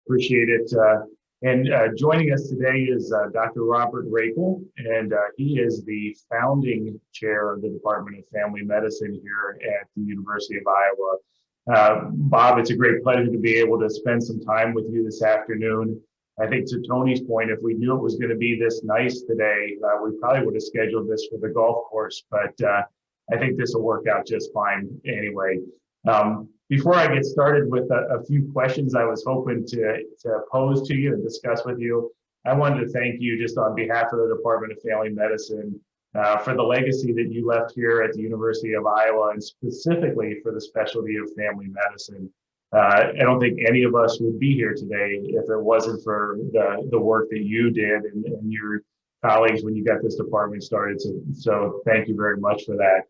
Appreciate it. Joining us today is Dr. Robert Rakel, and he is the founding chair of the Department of Family Medicine here at the University of Iowa. Bob, it's a great pleasure to be able to spend some time with you this afternoon. I think to Tony's point, if we knew it was going to be this nice today, we probably would have scheduled this for the golf course, but I think this will work out just fine anyway. Before I get started with a few questions I was hoping to pose to you and discuss with you, I wanted to thank you just on behalf of the Department of Family Medicine for the legacy that you left here at the University of Iowa, and specifically for the specialty of family medicine. I don't think any of us would be here today if it wasn't for the work that you did and your colleagues when you got this department started. So thank you very much for that.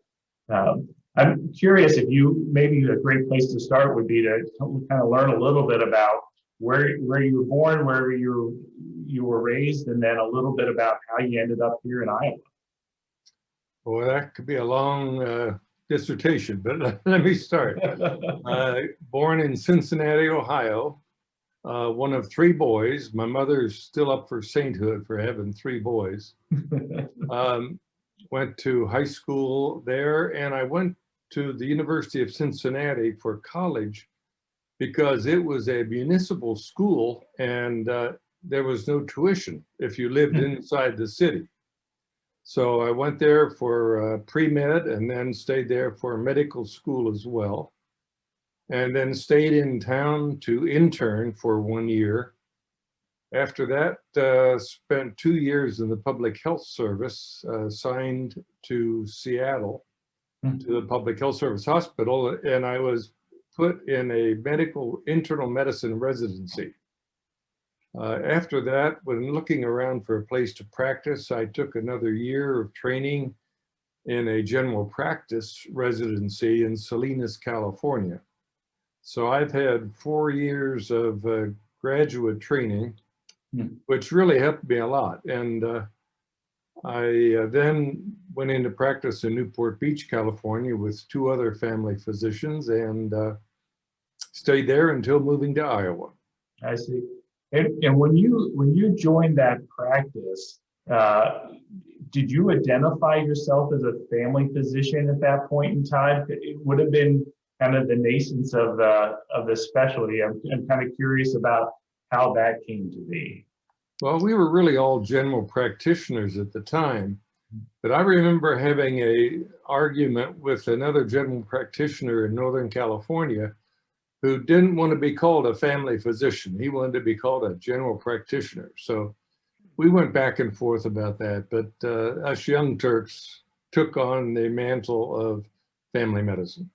I'm curious if maybe a great place to start would be to kind of learn a little bit about where you were born, where you were raised, and then a little bit about how you ended up here in Iowa. Well, that could be a long dissertation, but let me start. Born in Cincinnati, Ohio, one of three boys. My mother's still up for sainthood for having three boys. Went to high school there, and I went to the University of Cincinnati for college because it was a municipal school and there was no tuition if you lived inside the city. So I went there for pre-med and then stayed there for medical school as well. And then stayed in town to intern for 1 year. After that, spent 2 years in the public health service, assigned to Seattle, to the public health service hospital, and I was put in a medical internal medicine residency. After that, when looking around for a place to practice, I took another year of training in a general practice residency in Salinas, California. So I've had 4 years of graduate training, which really helped me a lot. And I then went into practice in Newport Beach, California with 2 other family physicians and stayed there until moving to Iowa. I see. And when you joined that practice, did you identify yourself as a family physician at that point in time? It would have been kind of the nascence of the specialty. I'm kind of curious about how that came to be. Well, we were really all general practitioners at the time, but I remember having an argument with another general practitioner in Northern California who didn't want to be called a family physician. He wanted to be called a general practitioner. So we went back and forth about that, but us young Turks took on the mantle of family medicine.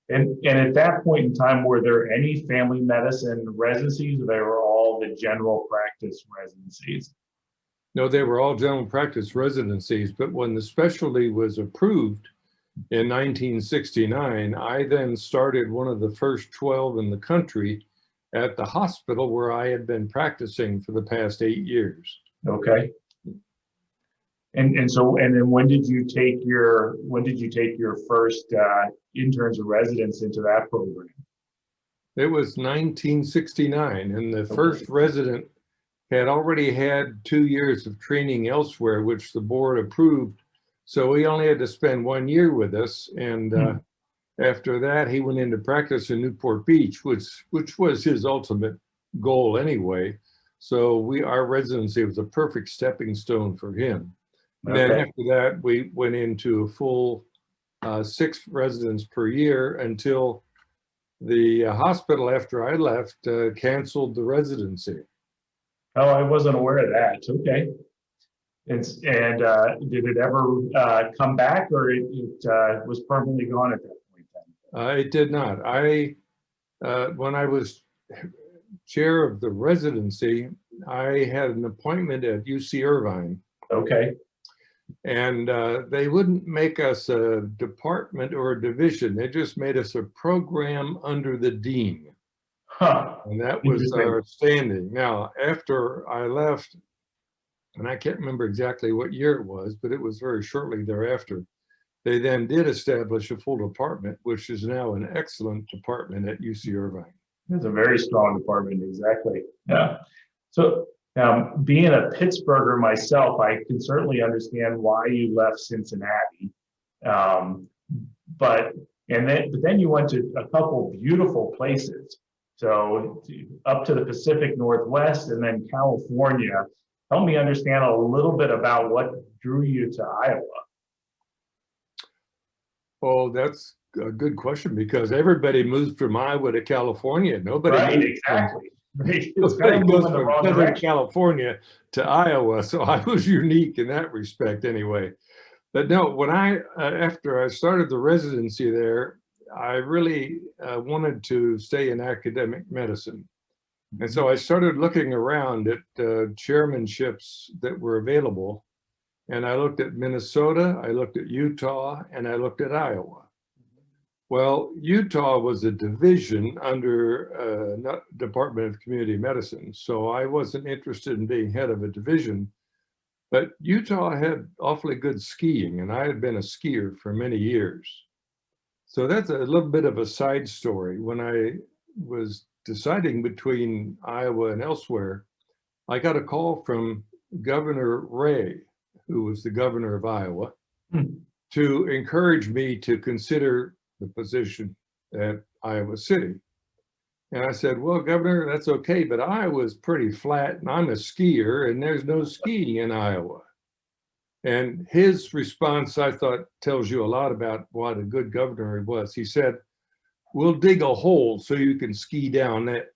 And at that point in time, were there any family medicine residencies, or they were all the general practice residencies? No, they were all general practice residencies, but when the specialty was approved in 1969, I then started one of the first 12 in the country at the hospital where I had been practicing for the past 8 years. Okay. And then when did you take your first interns or residents into that program? It was 1969, and the first resident had already had 2 years of training elsewhere, which the board approved. So he only had to spend 1 year with us, and after that, he went into practice in Newport Beach, which was his ultimate goal anyway. So our residency was a perfect stepping stone for him. And then after that, we went into a full 6 residents per year until the hospital, after I left, canceled the residency. Oh, I wasn't aware of that. Okay. And did it ever come back, or it was permanently gone at that point then? It did not. When I was chair of the residency, I had an appointment at UC Irvine. Okay. And they wouldn't make us a department or a division. They just made us a program under the dean. And that was our standing. Now, after I left, and I can't remember exactly what year it was, but it was very shortly thereafter, they then did establish a full department, which is now an excellent department at UC Irvine. It's a very strong department, exactly. Yeah. So, being a Pittsburgher myself, I can certainly understand why you left Cincinnati. Um, but but then you went to a couple beautiful places. So up to the Pacific Northwest and then California. Help me understand a little bit about what drew you to Iowa. Oh, that's a good question because everybody moves from Iowa to California. Nobody Right, moves exactly. Right. It's kind nobody of goes moving the from wrong Southern direction. California to Iowa. So I was unique in that respect anyway. But no, when after I started the residency there, I really wanted to stay in academic medicine. And so I started looking around at chairmanships that were available. And I looked at Minnesota, I looked at Utah, and I looked at Iowa. Well, Utah was a division under Department of Community Medicine. So I wasn't interested in being head of a division. But Utah had awfully good skiing, and I had been a skier for many years. So that's a little bit of a side story. When I was deciding between Iowa and elsewhere, I got a call from Governor Ray, who was the governor of Iowa, to encourage me to consider the position at Iowa City. And I said, well, Governor, that's okay, but Iowa's pretty flat and I'm a skier and there's no skiing in Iowa. And his response, I thought, tells you a lot about what a good governor he was. He said, we'll dig a hole so you can ski down it.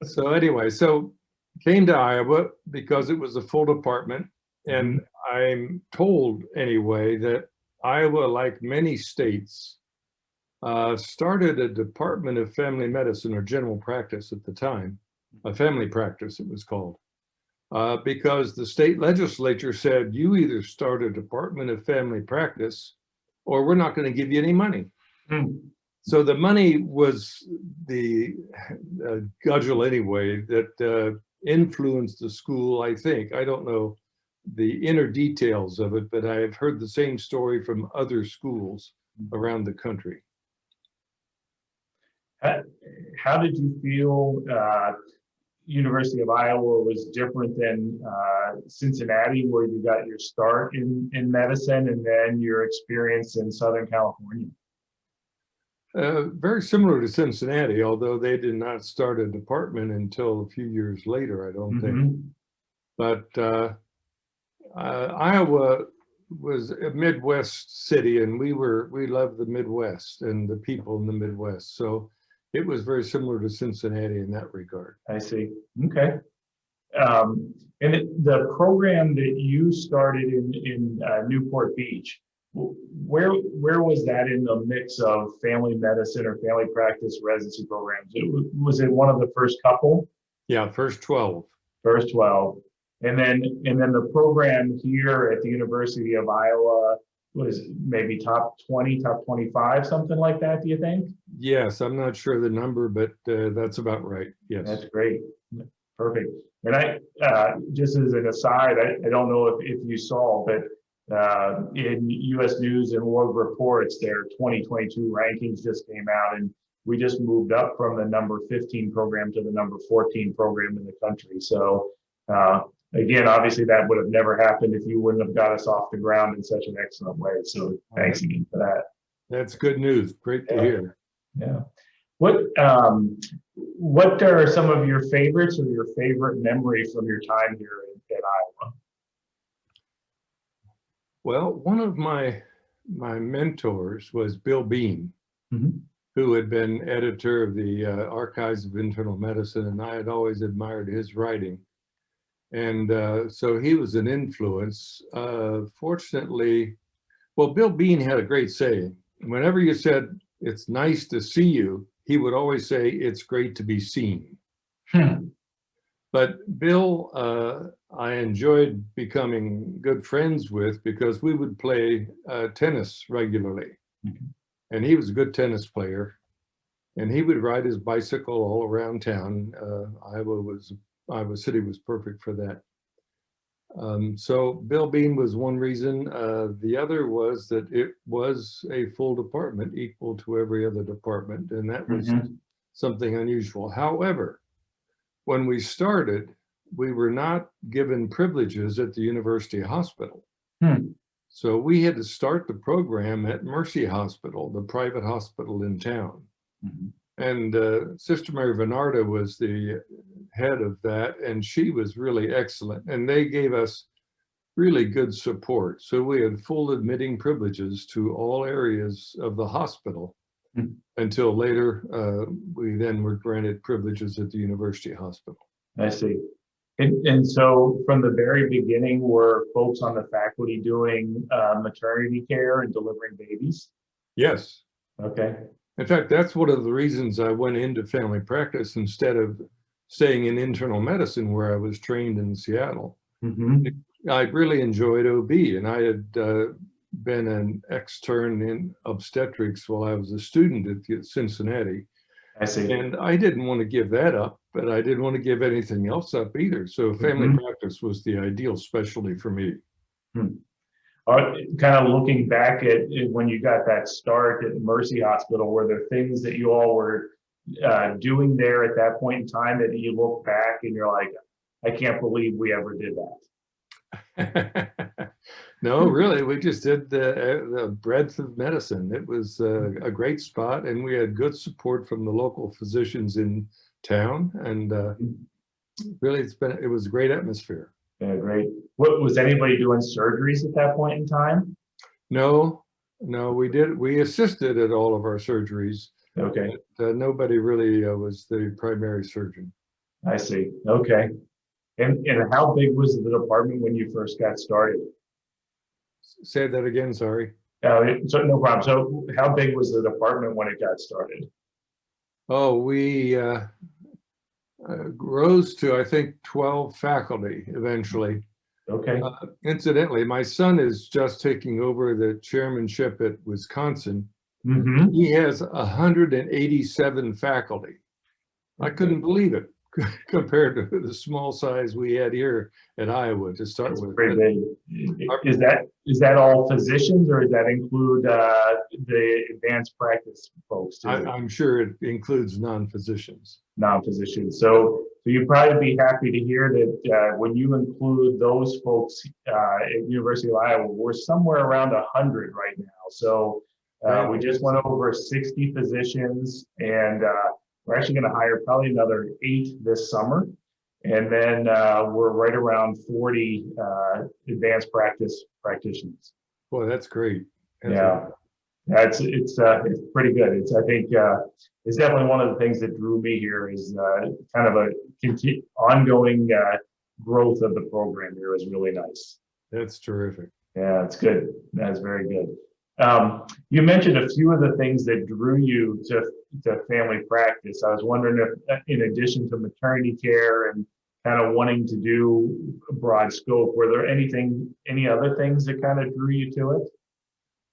So anyway, so came to Iowa because it was a full department. And I'm told anyway that Iowa, like many states, started a Department of Family Medicine or general practice at the time, a family practice it was called, because the state legislature said, you either start a Department of Family Practice or we're not going to give you any money. So the money was the cudgel anyway that influenced the school, I think. I don't know the inner details of it, but I have heard the same story from other schools around the country. How did you feel University of Iowa was different than Cincinnati, where you got your start in medicine, and then your experience in Southern California? Very similar to Cincinnati, although they did not start a department until a few years later, I don't think. But Iowa was a Midwest city, and we loved the Midwest and the people in the Midwest. So it was very similar to Cincinnati in that regard. I see. Okay. And the program that you started in Newport Beach, where was that in the mix of family medicine or family practice residency programs? Was it one of the first couple? Yeah, first 12. First 12. And then the program here at the University of Iowa was maybe top 20, top 25, something like that, do you think? Yes, I'm not sure the number, but that's about right. Yes. That's great. Perfect. And I, just as an aside, I don't know if you saw, but in U.S. News and World Reports, their 2022 rankings just came out, and we just moved up from the number 15 program to the number 14 program in the country. So again, obviously that would have never happened if you wouldn't have got us off the ground in such an excellent way. So thanks again for that. That's good news. Great to hear. Yeah. What are some of your favorites or your favorite memory from your time here at Iowa? Well, one of my mentors was Bill Bean, who had been editor of the Archives of Internal Medicine, and I had always admired his writing. And so he was an influence. Fortunately, well, Bill Bean had a great saying. Whenever you said, it's nice to see you, he would always say, it's great to be seen. But Bill, I enjoyed becoming good friends with because we would play tennis regularly. And he was a good tennis player. And he would ride his bicycle all around town. Iowa City was perfect for that. So Bill Bean was one reason. The other was that it was a full department equal to every other department, and that was something unusual. However, when we started, we were not given privileges at the university hospital. So we had to start the program at Mercy Hospital, the private hospital in town. And Sister Mary Bernarda was the head of that, and she was really excellent. And they gave us really good support. So we had full admitting privileges to all areas of the hospital until later we then were granted privileges at the university hospital. I see. And so from the very beginning, were folks on the faculty doing maternity care and delivering babies? Yes. Okay. In fact, that's one of the reasons I went into family practice instead of staying in internal medicine where I was trained in Seattle. I really enjoyed OB, and I had been an extern in obstetrics while I was a student at Cincinnati. I see. And I didn't want to give that up, but I didn't want to give anything else up either. So family practice was the ideal specialty for me. Kind of looking back at when you got that start at Mercy Hospital, were there things that you all were doing there at that point in time that you look back and you're like, I can't believe we ever did that? No, really, we just did the breadth of medicine. It was a great spot, and we had good support from the local physicians in town, and really it was a great atmosphere. Yeah, great. What was anybody doing surgeries at that point in time? No, we assisted at all of our surgeries. Okay. But, nobody really was the primary surgeon. I see. Okay. And how big was the department when you first got started? Say that again, sorry. So no problem. So how big was the department when it got started? Oh, we rose to, I think, 12 faculty eventually. Okay. Incidentally, my son is just taking over the chairmanship at Wisconsin. He has 187 faculty. I couldn't believe it compared to the small size we had here at Iowa to start with. Pretty big. Is that all physicians, or does that include the advanced practice folks too? I'm sure it includes non-physicians. Non-physicians. So you'd probably be happy to hear that when you include those folks at University of Iowa, we're somewhere around 100 right now. So we just went over 60 physicians, and we're actually going to hire probably another 8 this summer. And then we're right around 40 advanced practice practitioners. Boy, that's great. It's pretty good. I think it's definitely one of the things that drew me here is kind of a ongoing growth of the program here is really nice. That's terrific. Yeah, it's good. That's very good. You mentioned a few of the things that drew you to family practice. I was wondering if, in addition to maternity care and kind of wanting to do a broad scope, were there any other things that kind of drew you to it?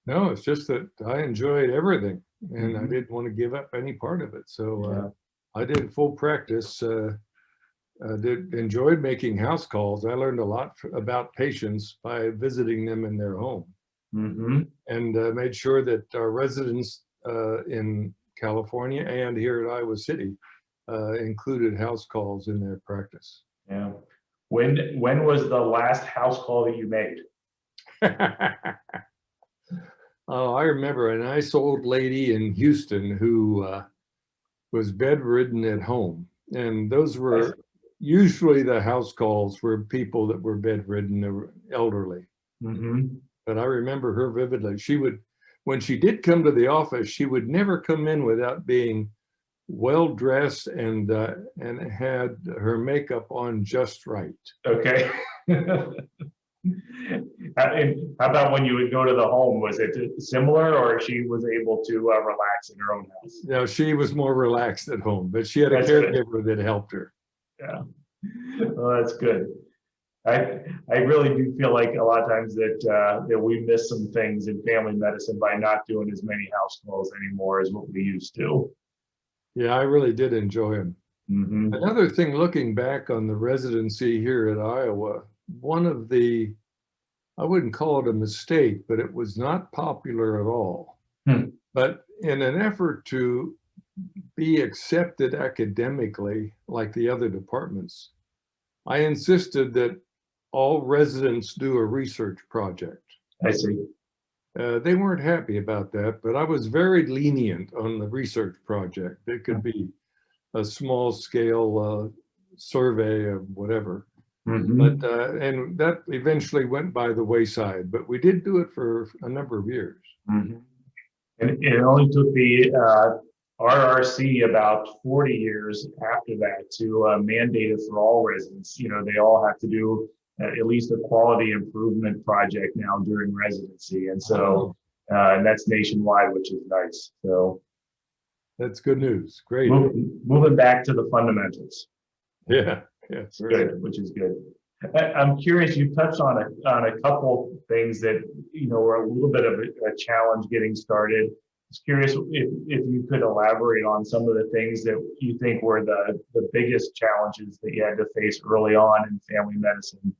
No, it's just that I enjoyed everything, and I didn't want to give up any part of it. So I did full practice. Enjoyed making house calls. I learned a lot about patients by visiting them in their home. And made sure that our residents in California and here at Iowa City included house calls in their practice. Yeah. When was the last house call that you made? Oh, I remember a nice old lady in Houston who was bedridden at home. And those were usually the house calls were people that were bedridden, or elderly. But I remember her vividly. When she did come to the office, she would never come in without being well dressed and had her makeup on just right. Okay. And how about when you would go to the home? Was it similar, or she was able to relax in her own house? No, she was more relaxed at home, but she had a caregiver that helped her. Yeah. Well, that's good. I really do feel like a lot of times that we miss some things in family medicine by not doing as many house calls anymore as what we used to. Yeah, I really did enjoy them. Another thing, looking back on the residency here at Iowa, one of the, I wouldn't call it a mistake, but it was not popular at all. But in an effort to be accepted academically like the other departments, I insisted that all residents do a research project. I see. They weren't happy about that, but I was very lenient on the research project. It could be a small scale survey of whatever. But and that eventually went by the wayside, but we did do it for a number of years. And it only took the RRC about 40 years after that to mandate it for all residents. You know, they all have to do at least a quality improvement project now during residency. And so, and that's nationwide, which is nice. So that's good news. Great. Moving back to the fundamentals. Yeah. Yes. Good, which is good. I'm curious, you touched on a couple things that, you know, were a little bit of a challenge getting started. I was curious if you could elaborate on some of the things that you think were the biggest challenges that you had to face early on in family medicine.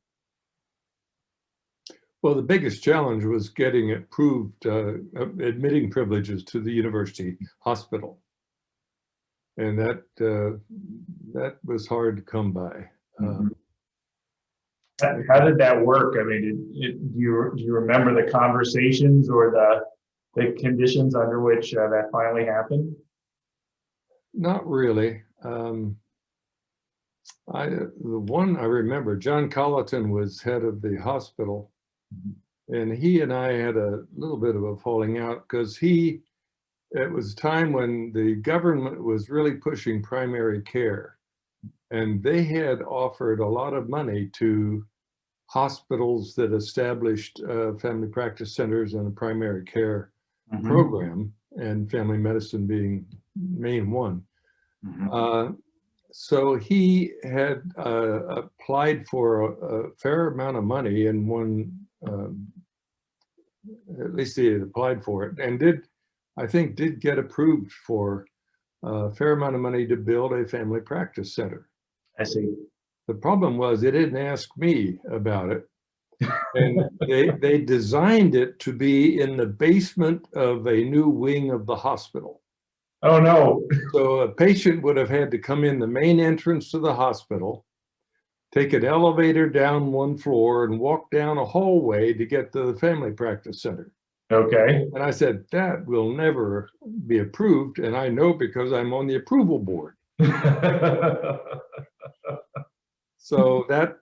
Well, the biggest challenge was getting approved admitting privileges to the university hospital. And that was hard to come by. How did that work? I mean, do you remember the conversations or the conditions under which that finally happened? Not really. The one I remember, John Colleton was head of the hospital, and he and I had a little bit of a falling out because it was time when the government was really pushing primary care, and they had offered a lot of money to hospitals that established family practice centers and a primary care program, and family medicine being main one. So he had applied for a fair amount of money and won, at least he had applied for it, and I think did get approved for a fair amount of money to build a family practice center. I see. The problem was they didn't ask me about it. And they designed it to be in the basement of a new wing of the hospital. Oh, no. So a patient would have had to come in the main entrance to the hospital, take an elevator down one floor and walk down a hallway to get to the family practice center. Okay. And I said, that will never be approved. And I know because I'm on the approval board. So that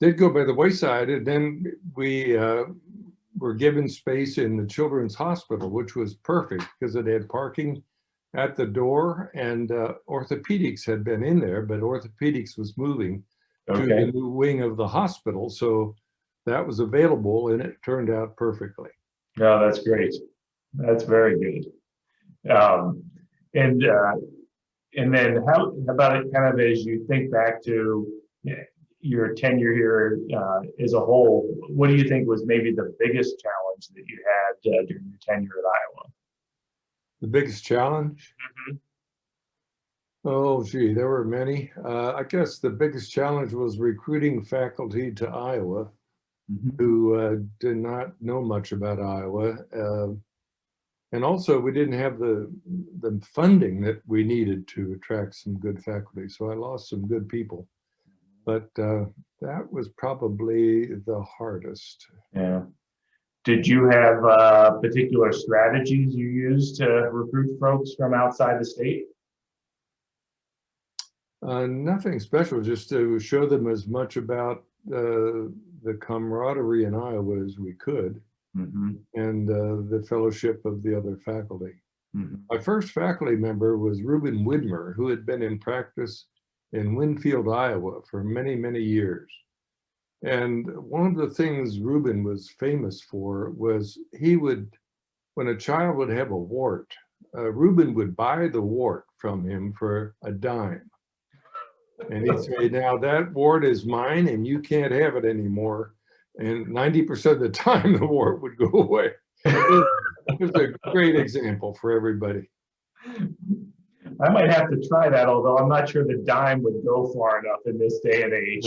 did go by the wayside. And then we were given space in the children's hospital, which was perfect because it had parking at the door, and orthopedics had been in there, but orthopedics was moving to the new wing of the hospital. So that was available, and it turned out perfectly. No, that's great. That's very good. And then how about it kind of as you think back to your tenure here as a whole, what do you think was maybe the biggest challenge that you had during your tenure at Iowa? The biggest challenge? Oh, gee, there were many. I guess the biggest challenge was recruiting faculty to Iowa who did not know much about Iowa. And also we didn't have the funding that we needed to attract some good faculty. So I lost some good people, but that was probably the hardest. Yeah. Did you have particular strategies you used to recruit folks from outside the state? Nothing special, just to show them as much about the camaraderie in Iowa as we could, and the fellowship of the other faculty. My first faculty member was Reuben Widmer, who had been in practice in Winfield, Iowa for many, many years. And one of the things Reuben was famous for was he would, when a child would have a wart, Reuben would buy the wart from him for a dime. And he'd say, now that wart is mine and you can't have it anymore. And 90% of the time the wart would go away. It was a great example for everybody. I might have to try that, although I'm not sure the dime would go far enough in this day and age.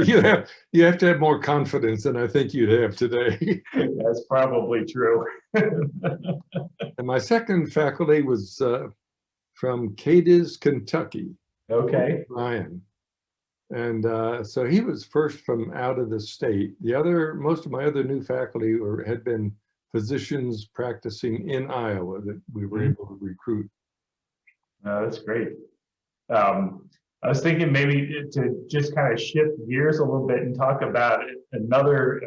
You have to have more confidence than I think you'd have today. That's probably true. And my second faculty was from Cadiz, Kentucky. Okay. Ryan. And so he was first from out of the state. Most of my other new faculty had been physicians practicing in Iowa that we were able to recruit. That's great. I was thinking maybe to just kind of shift gears a little bit and talk about another,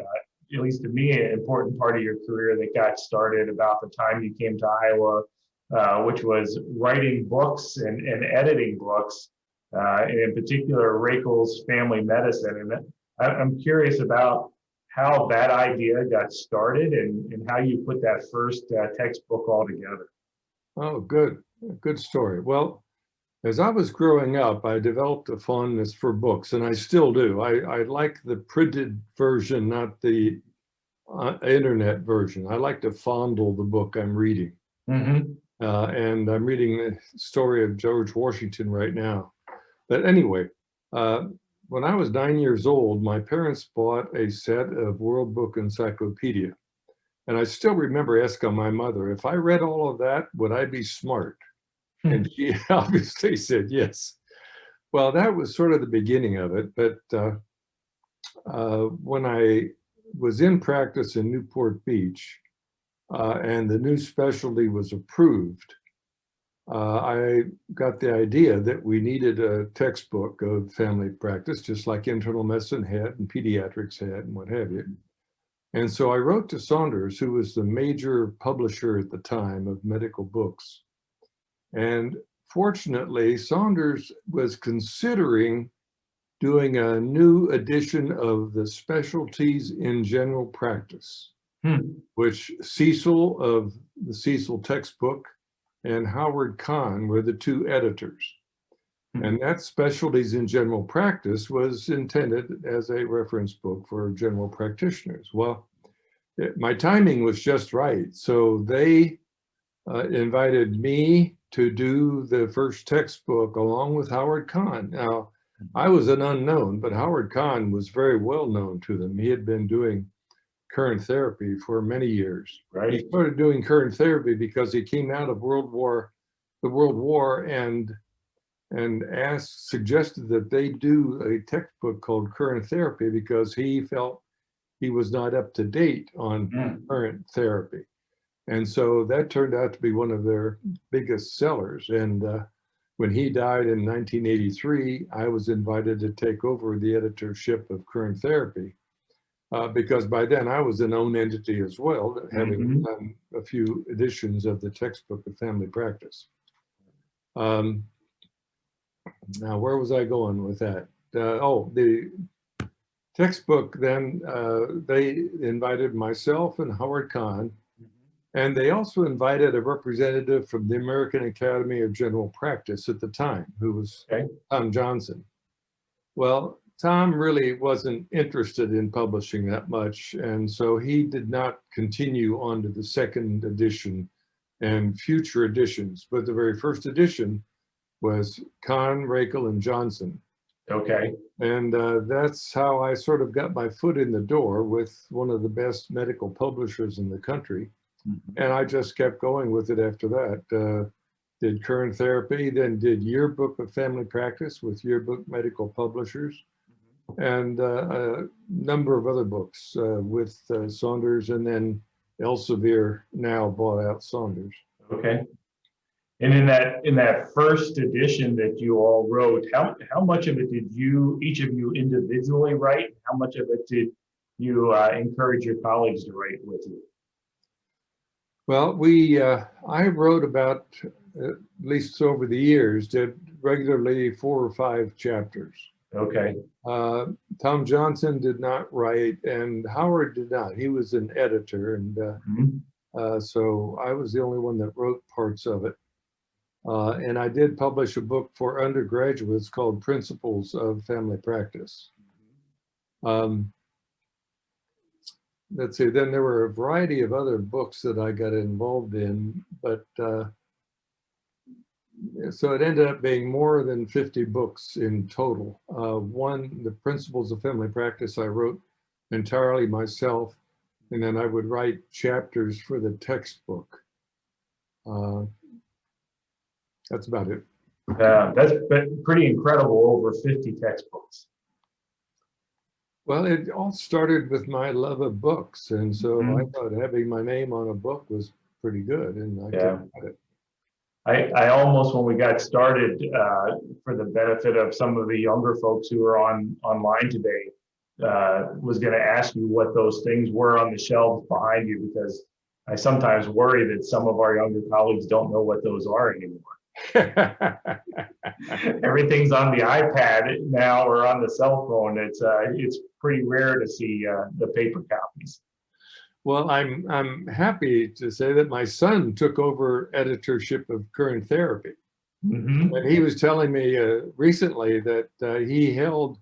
at least to me, an important part of your career that got started about the time you came to Iowa, which was writing books and editing books, and in particular, Rakel's Family Medicine. And I'm curious about how that idea got started and how you put that first textbook all together. Oh, good. Good story. Well, as I was growing up, I developed a fondness for books, and I still do. I like the printed version, not the internet version. I like to fondle the book I'm reading. Mm-hmm. And I'm reading the story of George Washington right now. But anyway, when I was 9 years old, my parents bought a set of World Book Encyclopedia. And I still remember asking my mother, if I read all of that, would I be smart? And she obviously said yes. Well, that was sort of the beginning of it. But when I was in practice in Newport Beach and the new specialty was approved, I got the idea that we needed a textbook of family practice, just like internal medicine had and pediatrics had and what have you. And so I wrote to Saunders, who was the major publisher at the time of medical books. And fortunately, Saunders was considering doing a new edition of the Specialties in General Practice, which Cecil of the Cecil textbook and Howard Kahn were the two editors. And that Specialties in General Practice was intended as a reference book for general practitioners. Well, my timing was just right. So they invited me to do the first textbook along with Howard Kahn. Now, I was an unknown, but Howard Kahn was very well known to them. He had been doing current therapy for many years. Right. He started doing current therapy because he came out of the World War and suggested that they do a textbook called Current Therapy because he felt he was not up to date on current therapy. And so that turned out to be one of their biggest sellers. And when he died in 1983, I was invited to take over the editorship of Current Therapy because by then I was an own entity as well, having done a few editions of the textbook of family practice. Now, where was I going with that? The textbook, then they invited myself and Howard Kahn, and they also invited a representative from the American Academy of General Practice at the time, who was Tom Johnson. Well, Tom really wasn't interested in publishing that much, and so he did not continue on to the second edition and future editions. But the very first edition was Kahn, Rakel, and Johnson. Okay. And that's how I sort of got my foot in the door with one of the best medical publishers in the country. And I just kept going with it after that. Did Current Therapy, then did Yearbook of Family Practice with Yearbook Medical Publishers, and a number of other books with Saunders, and then Elsevier now bought out Saunders. Okay. And in that first edition that you all wrote, how much of it did each of you individually write? How much of it did you encourage your colleagues to write with you? Well, I wrote about, at least over the years, did regularly 4 or 5 chapters. Okay. Tom Johnson did not write, and Howard did not. He was an editor, and so I was the only one that wrote parts of it. And I did publish a book for undergraduates called Principles of Family Practice. Let's see, then there were a variety of other books that I got involved in, but so it ended up being more than 50 books in total. One, The Principles of Family Practice, I wrote entirely myself, and then I would write chapters for the textbook. That's about it. That's been pretty incredible, over 50 textbooks. Well, it all started with my love of books, and so I thought having my name on a book was pretty good, and I kept at it. I almost, when we got started, for the benefit of some of the younger folks who are online today, was going to ask you what those things were on the shelves behind you, because I sometimes worry that some of our younger colleagues don't know what those are anymore. Everything's on the iPad now or on the cell phone. It's pretty rare to see the paper copies. Well, I'm happy to say that my son took over editorship of Current Therapy. And he was telling me recently that he held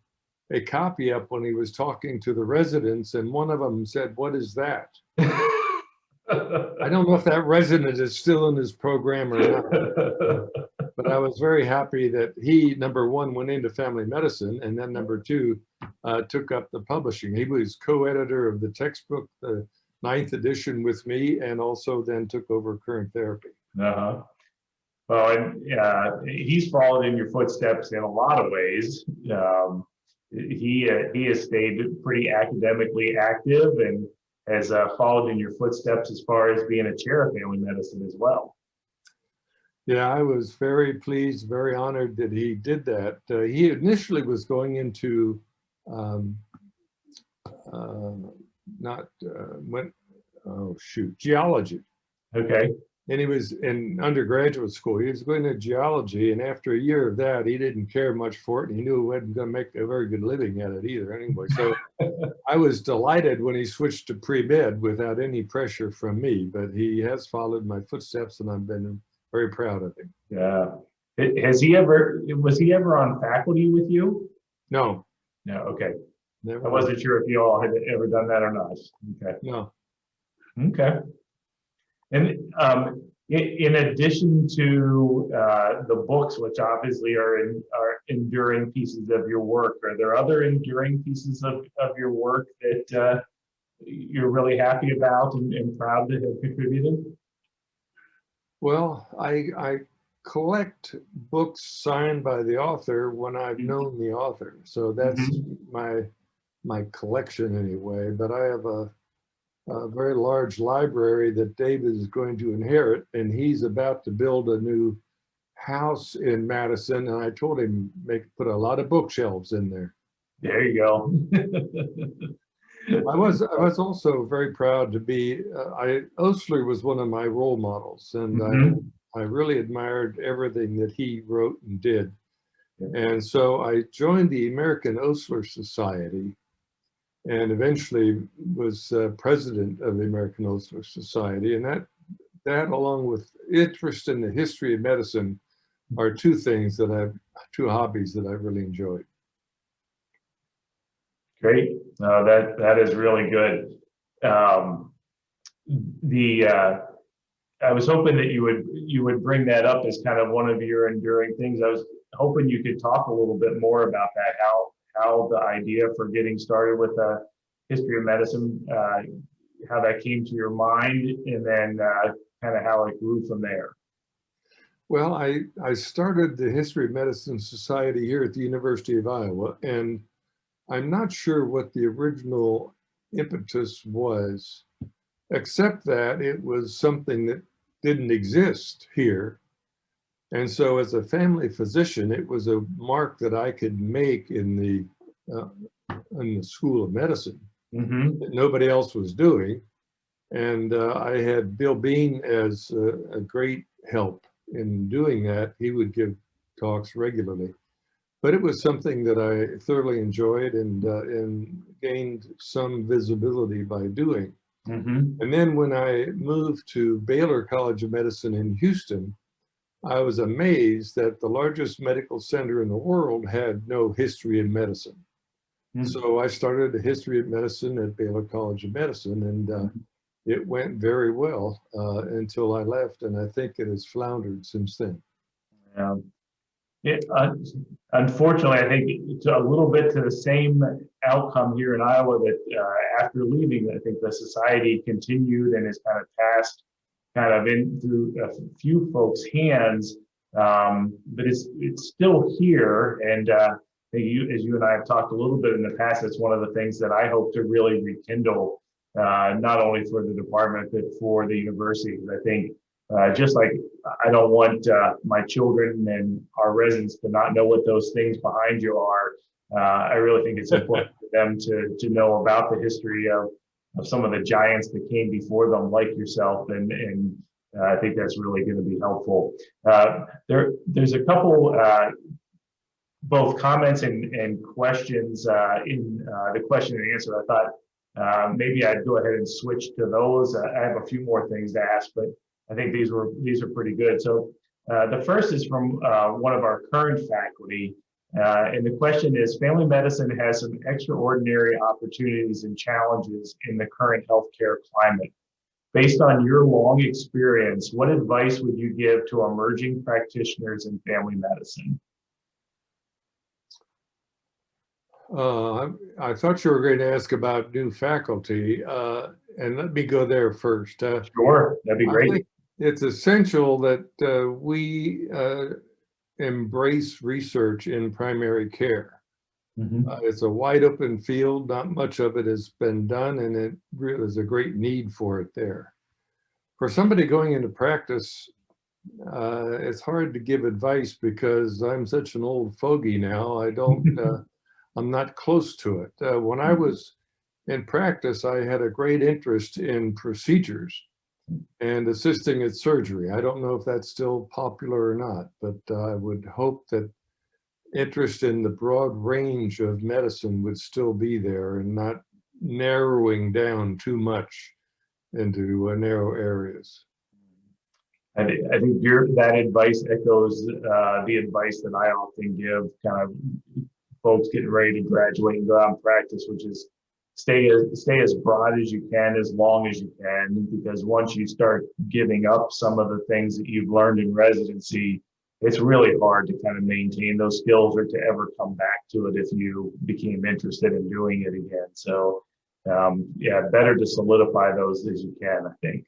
a copy up when he was talking to the residents, and one of them said, "What is that?" I don't know if that resident is still in his program or not, but I was very happy that he, number one, went into family medicine, and then number two, took up the publishing. He was co-editor of the textbook, the 9th edition, with me, and also then took over Current Therapy. Well, and he's followed in your footsteps in a lot of ways. He has stayed pretty academically active and has followed in your footsteps as far as being a chair of family medicine as well. Yeah, I was very pleased, very honored that he did that. He initially was going into geology. Okay. And he was in undergraduate school. He was going to geology, and after a year of that, he didn't care much for it, and he knew he wasn't going to make a very good living at it either anyway. So I was delighted when he switched to pre-med without any pressure from me, but he has followed my footsteps, and I've been very proud of him. Yeah. Was he ever on faculty with you? No. No, okay. Never. I wasn't sure if you all had ever done that or not. Okay. No. Okay. And in addition to the books, which obviously are enduring pieces of your work, are there other enduring pieces of your work that you're really happy about and proud to have contributed? Well, I collect books signed by the author when I've known the author. So that's my collection anyway. But I have a very large library that David is going to inherit, and he's about to build a new house in Madison, and I told him put a lot of bookshelves in there. There you go. I was also very proud to be, Osler was one of my role models, and I really admired everything that he wrote and did. And so I joined the American Osler Society, and eventually was president of the American Osler Society. And that along with interest in the history of medicine are two hobbies that I really enjoyed. Great. That is really good. I was hoping that you would bring that up as kind of one of your enduring things. I was hoping you could talk a little bit more about that, how the idea for getting started with a history of medicine, how that came to your mind, and then kind of how it grew from there. Well, I started the History of Medicine Society here at the University of Iowa, and I'm not sure what the original impetus was, except that it was something that didn't exist here. And so as a family physician, it was a mark that I could make in the School of Medicine that nobody else was doing. And I had Bill Bean as a great help in doing that. He would give talks regularly. But it was something that I thoroughly enjoyed and gained some visibility by doing. And then when I moved to Baylor College of Medicine in Houston, I was amazed that the largest medical center in the world had no history in medicine. So I started a history of medicine at Baylor College of Medicine, and it went very well until I left, and I think it has floundered since then. Um, Unfortunately, I think it's a little bit to the same outcome here in Iowa that after leaving, I think the society continued and is kind of passed kind of in through a few folks' hands, but it's still here. And as you and I have talked a little bit in the past, it's one of the things that I hope to really rekindle, not only for the department but for the university. I think just like I don't want my children and our residents to not know what those things behind you are. I really think it's important for them to know about the history of some of the giants that came before them, like yourself, and I think that's really going to be helpful. There's a couple both comments and questions in the question and answer. I thought maybe I'd go ahead and switch to those. I have a few more things to ask, but I think these are pretty good. So the first is from one of our current faculty, and the question is: family medicine has some extraordinary opportunities and challenges in the current healthcare climate. Based on your long experience, what advice would you give to emerging practitioners in family medicine? I thought you were going to ask about new faculty, and let me go there first. Sure, that'd be great. I think it's essential that we embrace research in primary care. It's a wide open field. Not much of it has been done, and it really is a great need for it there. For somebody going into practice, it's hard to give advice because I'm such an old fogey now. I'm not close to it. When I was in practice, I had a great interest in procedures and assisting at surgery. I don't know if that's still popular or not, but I would hope that interest in the broad range of medicine would still be there and not narrowing down too much into narrow areas. I think that advice echoes the advice that I often give kind of folks getting ready to graduate and go out and practice, which is stay as broad as you can, as long as you can, because once you start giving up some of the things that you've learned in residency, it's really hard to kind of maintain those skills or to ever come back to it if you became interested in doing it again. So yeah, better to solidify those as you can, I think.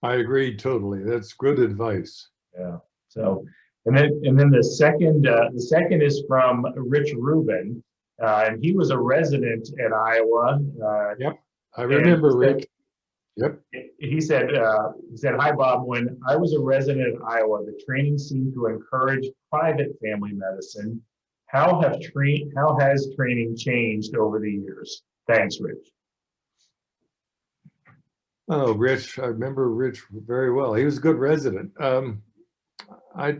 I agree totally. That's good advice. Yeah. So, and then the second is from Rich Rubin, and he was a resident at Iowa. Yep, I remember Rick. Yep. He said, "Hi Bob. When I was a resident at Iowa, the training seemed to encourage private family medicine. How has training changed over the years? Thanks, Rich." Oh, Rich, I remember Rich very well. He was a good resident. I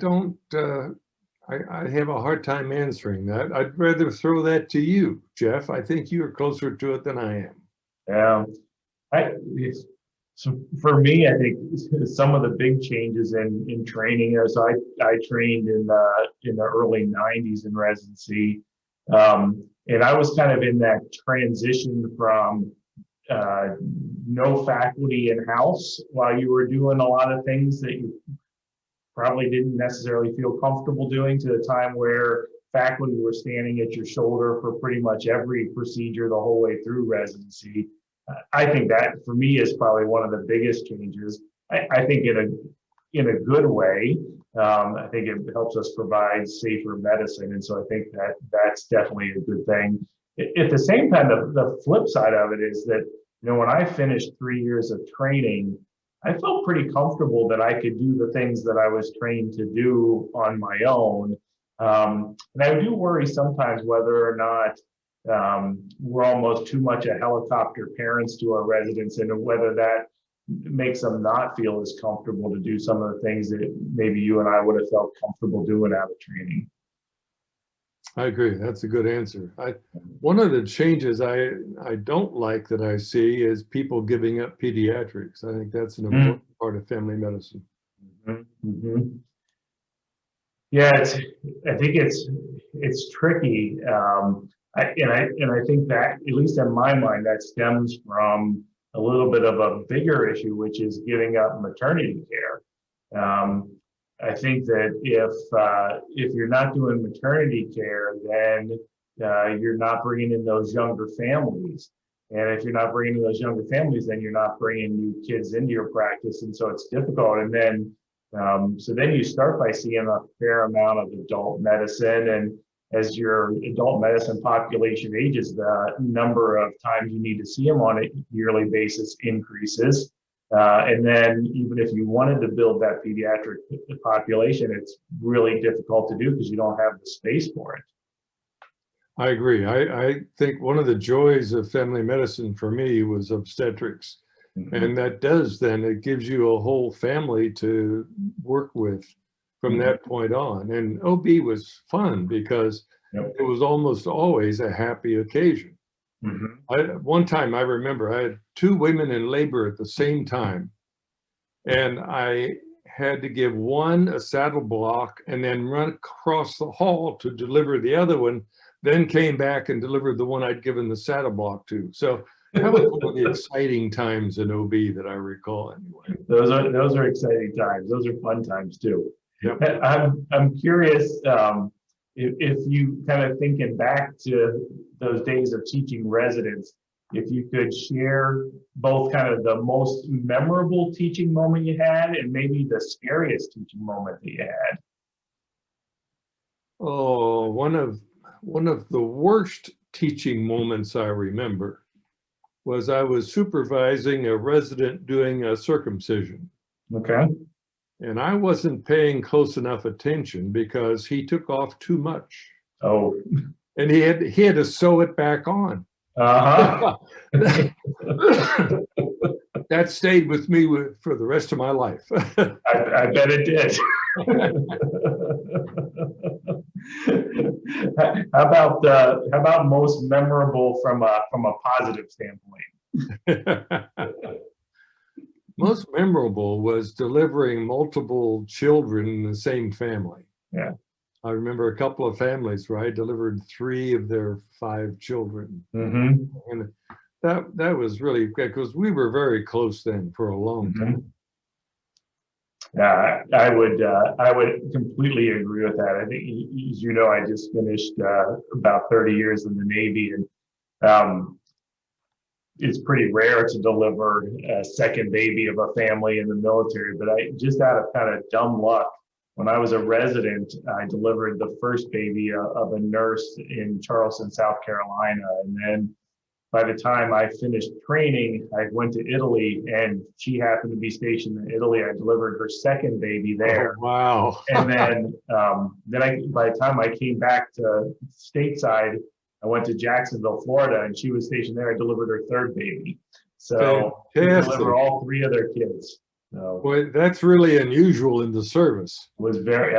have a hard time answering that. I'd rather throw that to you, Jeff. I think you're closer to it than I am. Yeah. So for me, I think some of the big changes in training. So I trained in the early '90s in residency, and I was kind of in that transition from no faculty in house while you were doing a lot of things that you probably didn't necessarily feel comfortable doing, to the time where faculty were standing at your shoulder for pretty much every procedure the whole way through residency. I think that for me is probably one of the biggest changes. I think in a good way. I think it helps us provide safer medicine, and so I think that's definitely a good thing. At the same time, the flip side of it is that, when I finished 3 years of training, I felt pretty comfortable that I could do the things that I was trained to do on my own. And I do worry sometimes whether or not we're almost too much a helicopter parents to our residents, and whether that makes them not feel as comfortable to do some of the things that maybe you and I would have felt comfortable doing out of training. I agree. That's a good answer. One of the changes I don't like that I see is people giving up pediatrics. I think that's an important part of family medicine. Yeah, I think it's tricky. I think that, at least in my mind, that stems from a little bit of a bigger issue, which is giving up maternity care. I think that if you're not doing maternity care, then you're not bringing in those younger families. And if you're not bringing in those younger families, then you're not bringing new kids into your practice. And so it's difficult. And then, so then you start by seeing a fair amount of adult medicine. And as your adult medicine population ages, the number of times you need to see them on a yearly basis increases. And then even if you wanted to build that pediatric population, it's really difficult to do because you don't have the space for it. I agree. I think one of the joys of family medicine for me was obstetrics. Mm-hmm. And that does then, it gives you a whole family to work with from mm-hmm. that point on. And OB was fun because yep. it was almost always a happy occasion. Mm-hmm. One time I remember I had 2 women in labor at the same time. And I had to give one a saddle block and then run across the hall to deliver the other one, then came back and delivered the one I'd given the saddle block to. So that was one of the exciting times in OB that I recall anyway. Those are exciting times. Those are fun times too. Yep. I'm curious if you kind of thinking back to those days of teaching residents, if you could share both kind of the most memorable teaching moment you had and maybe the scariest teaching moment that you had. Oh, one of the worst teaching moments I remember was I was supervising a resident doing a circumcision. Okay. And I wasn't paying close enough attention because he took off too much. Oh. And he had to sew it back on. Uh-huh. That stayed with me for the rest of my life. I bet it did. How about most memorable from a positive standpoint? Most memorable was delivering multiple children in the same family. Yeah. I remember a couple of families where I delivered 3 of their 5 children. Mm-hmm. And that was really good because we were very close then for a long time. Yeah, I would completely agree with that. I think, as you know, I just finished about 30 years in the Navy, and it's pretty rare to deliver a second baby of a family in the military. But I just out of kind of dumb luck, when I was a resident, I delivered the first baby of a nurse in Charleston, South Carolina, and then by the time I finished training, I went to Italy, and she happened to be stationed in Italy. I delivered her second baby there. Oh, wow. And then by the time I came back to stateside, I went to Jacksonville, Florida, and she was stationed there. I delivered her third baby. So I delivered all 3 of their kids. So, boy, that's really unusual in the service. It was very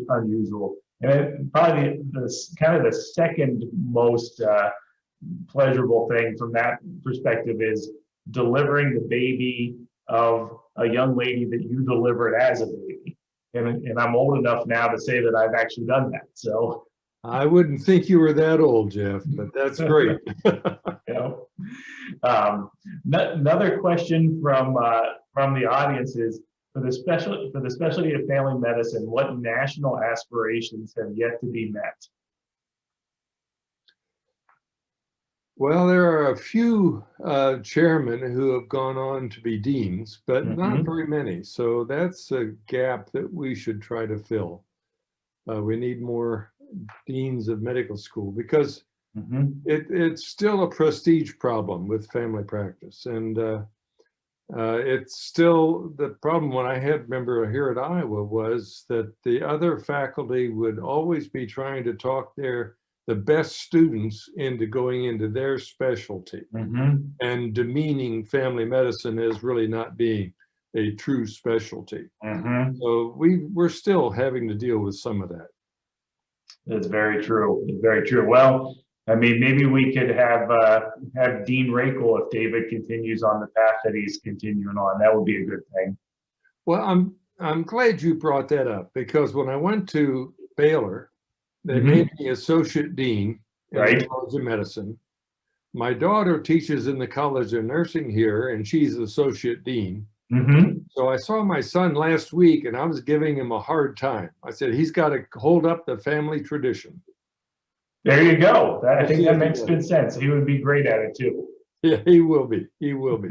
unusual. And probably the second most pleasurable thing from that perspective is delivering the baby of a young lady that you delivered as a baby. And I'm old enough now to say that I've actually done that. So I wouldn't think you were that old, Jeff, but that's great. Another question from the audience is, for the specialty of family medicine, what national aspirations have yet to be met? Well, there are a few chairmen who have gone on to be deans, but not very many. So that's a gap that we should try to fill. We need more deans of medical school because it's still a prestige problem with family practice. And it's still the problem when I had member here at Iowa was that the other faculty would always be trying to talk the best students into going into their specialty and demeaning family medicine as really not being a true specialty. So we're still having to deal with some of that. That's very true. It's very true. Well, I mean, maybe we could have Dean Rakel if David continues on the path that he's continuing on. That would be a good thing. Well, I'm glad you brought that up because when I went to Baylor, they made me associate dean in the College of Medicine. My daughter teaches in the College of Nursing here, and she's associate dean. Mm-hmm. So I saw my son last week and I was giving him a hard time. I said, he's got to hold up the family tradition. There you go. I We'll think see that if he makes does. good sense. He would be great at it too. Yeah, he will be. He will be.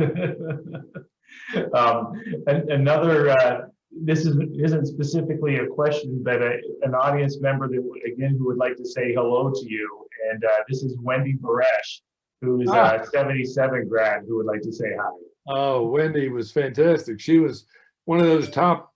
This isn't specifically a question, but an audience member who would like to say hello to you. And this is Wendy Baresh, who is a 77 grad, who would like to say hi. Oh, Wendy was fantastic. She was one of those top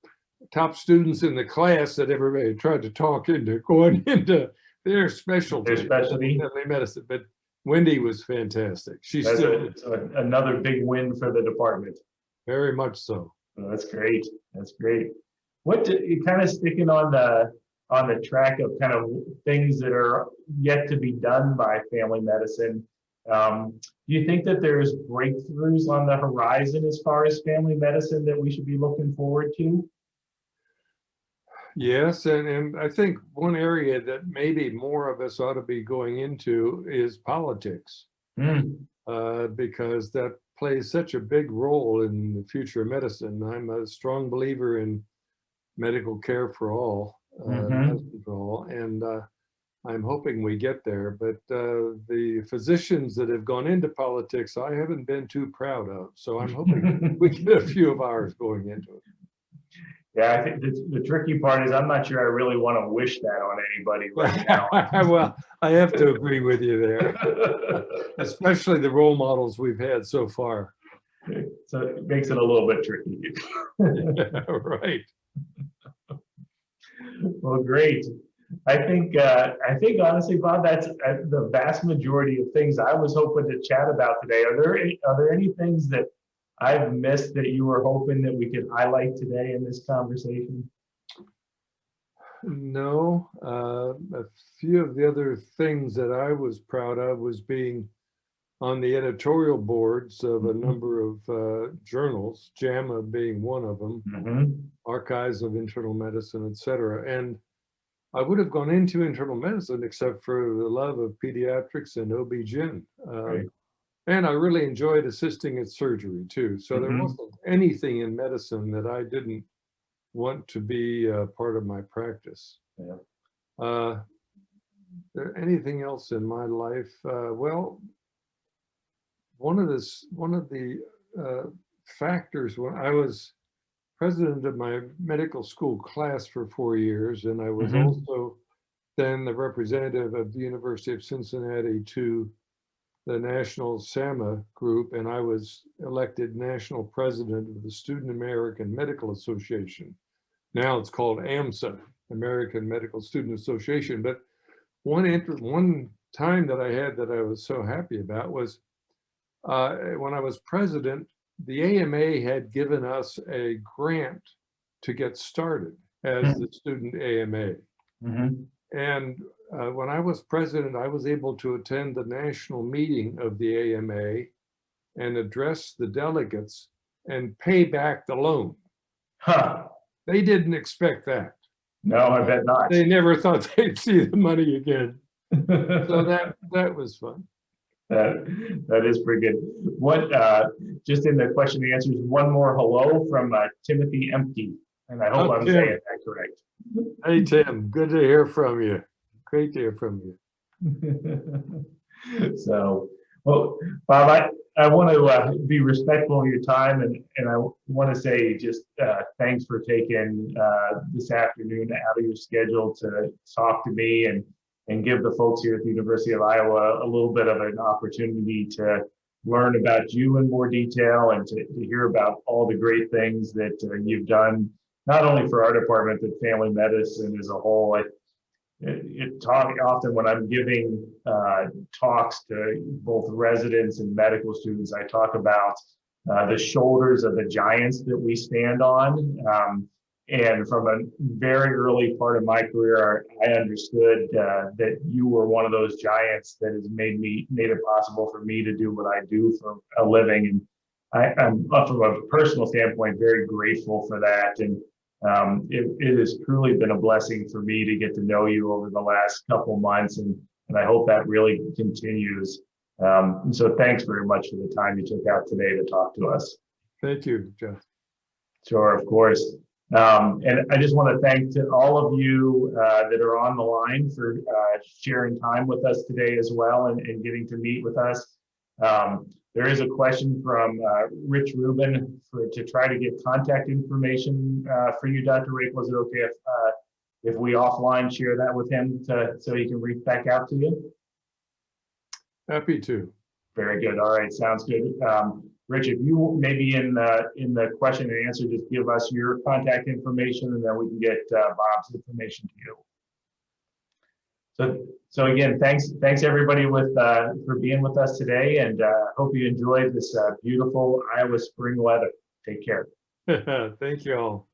students in the class that everybody tried to talk into going into their specialty, family medicine. But Wendy was fantastic. She's still another big win for the department. Very much so. Oh, that's great. That's great. You kind of sticking on the track of kind of things that are yet to be done by family medicine. Do you think that there's breakthroughs on the horizon as far as family medicine that we should be looking forward to? Yes, and I think one area that maybe more of us ought to be going into is politics, because that plays such a big role in the future of medicine. I'm a strong believer in medical care for all, medicine for all, and I'm hoping we get there. But the physicians that have gone into politics, I haven't been too proud of. So I'm hoping we get a few of ours going into it. Yeah, I think the tricky part is I'm not sure I really want to wish that on anybody right now. Well, I have to agree with you there, especially the role models we've had so far. So it makes it a little bit tricky. Yeah, right. Well, great. I think honestly, Bob, that's the vast majority of things I was hoping to chat about today. Are there any things that I've missed that you were hoping that we could highlight today in this conversation? No, a few of the other things that I was proud of was being on the editorial boards of a number of journals, JAMA being one of them, Archives of Internal Medicine, etc. And I would have gone into internal medicine except for the love of pediatrics and OB-GYN. Right. And I really enjoyed assisting at surgery too. So there wasn't anything in medicine that I didn't want to be part of my practice. Yeah. Anything else in my life? Well, one of the factors when I was president of my medical school class for 4 years, and I was also then the representative of the University of Cincinnati to the National SAMA group, and I was elected national president of the Student American Medical Association. Now it's called AMSA, American Medical Student Association. But one time that I had that I was so happy about was when I was president, the AMA had given us a grant to get started as the student AMA. And when I was president, I was able to attend the national meeting of the AMA and address the delegates and pay back the loan. They didn't expect that. No, I bet not. They never thought they'd see the money again. So that was fun. That is pretty good. What just in the question and answers, one more hello from Timothy Empke, and I hope I'm saying that correct. Hey Tim, good to hear from you. Great to hear from you. So, well, Bob, I want to be respectful of your time, and I want to say just thanks for taking this afternoon out of your schedule to talk to me and give the folks here at the University of Iowa a little bit of an opportunity to learn about you in more detail and to hear about all the great things that you've done, not only for our department, but family medicine as a whole. Often when I'm giving talks to both residents and medical students, I talk about the shoulders of the giants that we stand on. And from a very early part of my career, I understood that you were one of those giants that has made it possible for me to do what I do for a living. And I'm from a personal standpoint very grateful for that. And it has truly been a blessing for me to get to know you over the last couple months, and I hope that really continues. And so thanks very much for the time you took out today to talk to us. Thank you, Jeff. Sure, of course. And I just want to thank to all of you that are on the line for sharing time with us today as well, and getting to meet with us. There is a question from Rich Rubin to try to get contact information for you, Dr. Rakel. Is it okay if we offline share that with him so he can reach back out to you? Happy to. Very good. All right, sounds good. Rich, if you maybe in the question and answer, just give us your contact information, and then we can get Bob's information to you. So again, thanks everybody for being with us today, and hope you enjoyed this beautiful Iowa spring weather. Take care. Thank you all.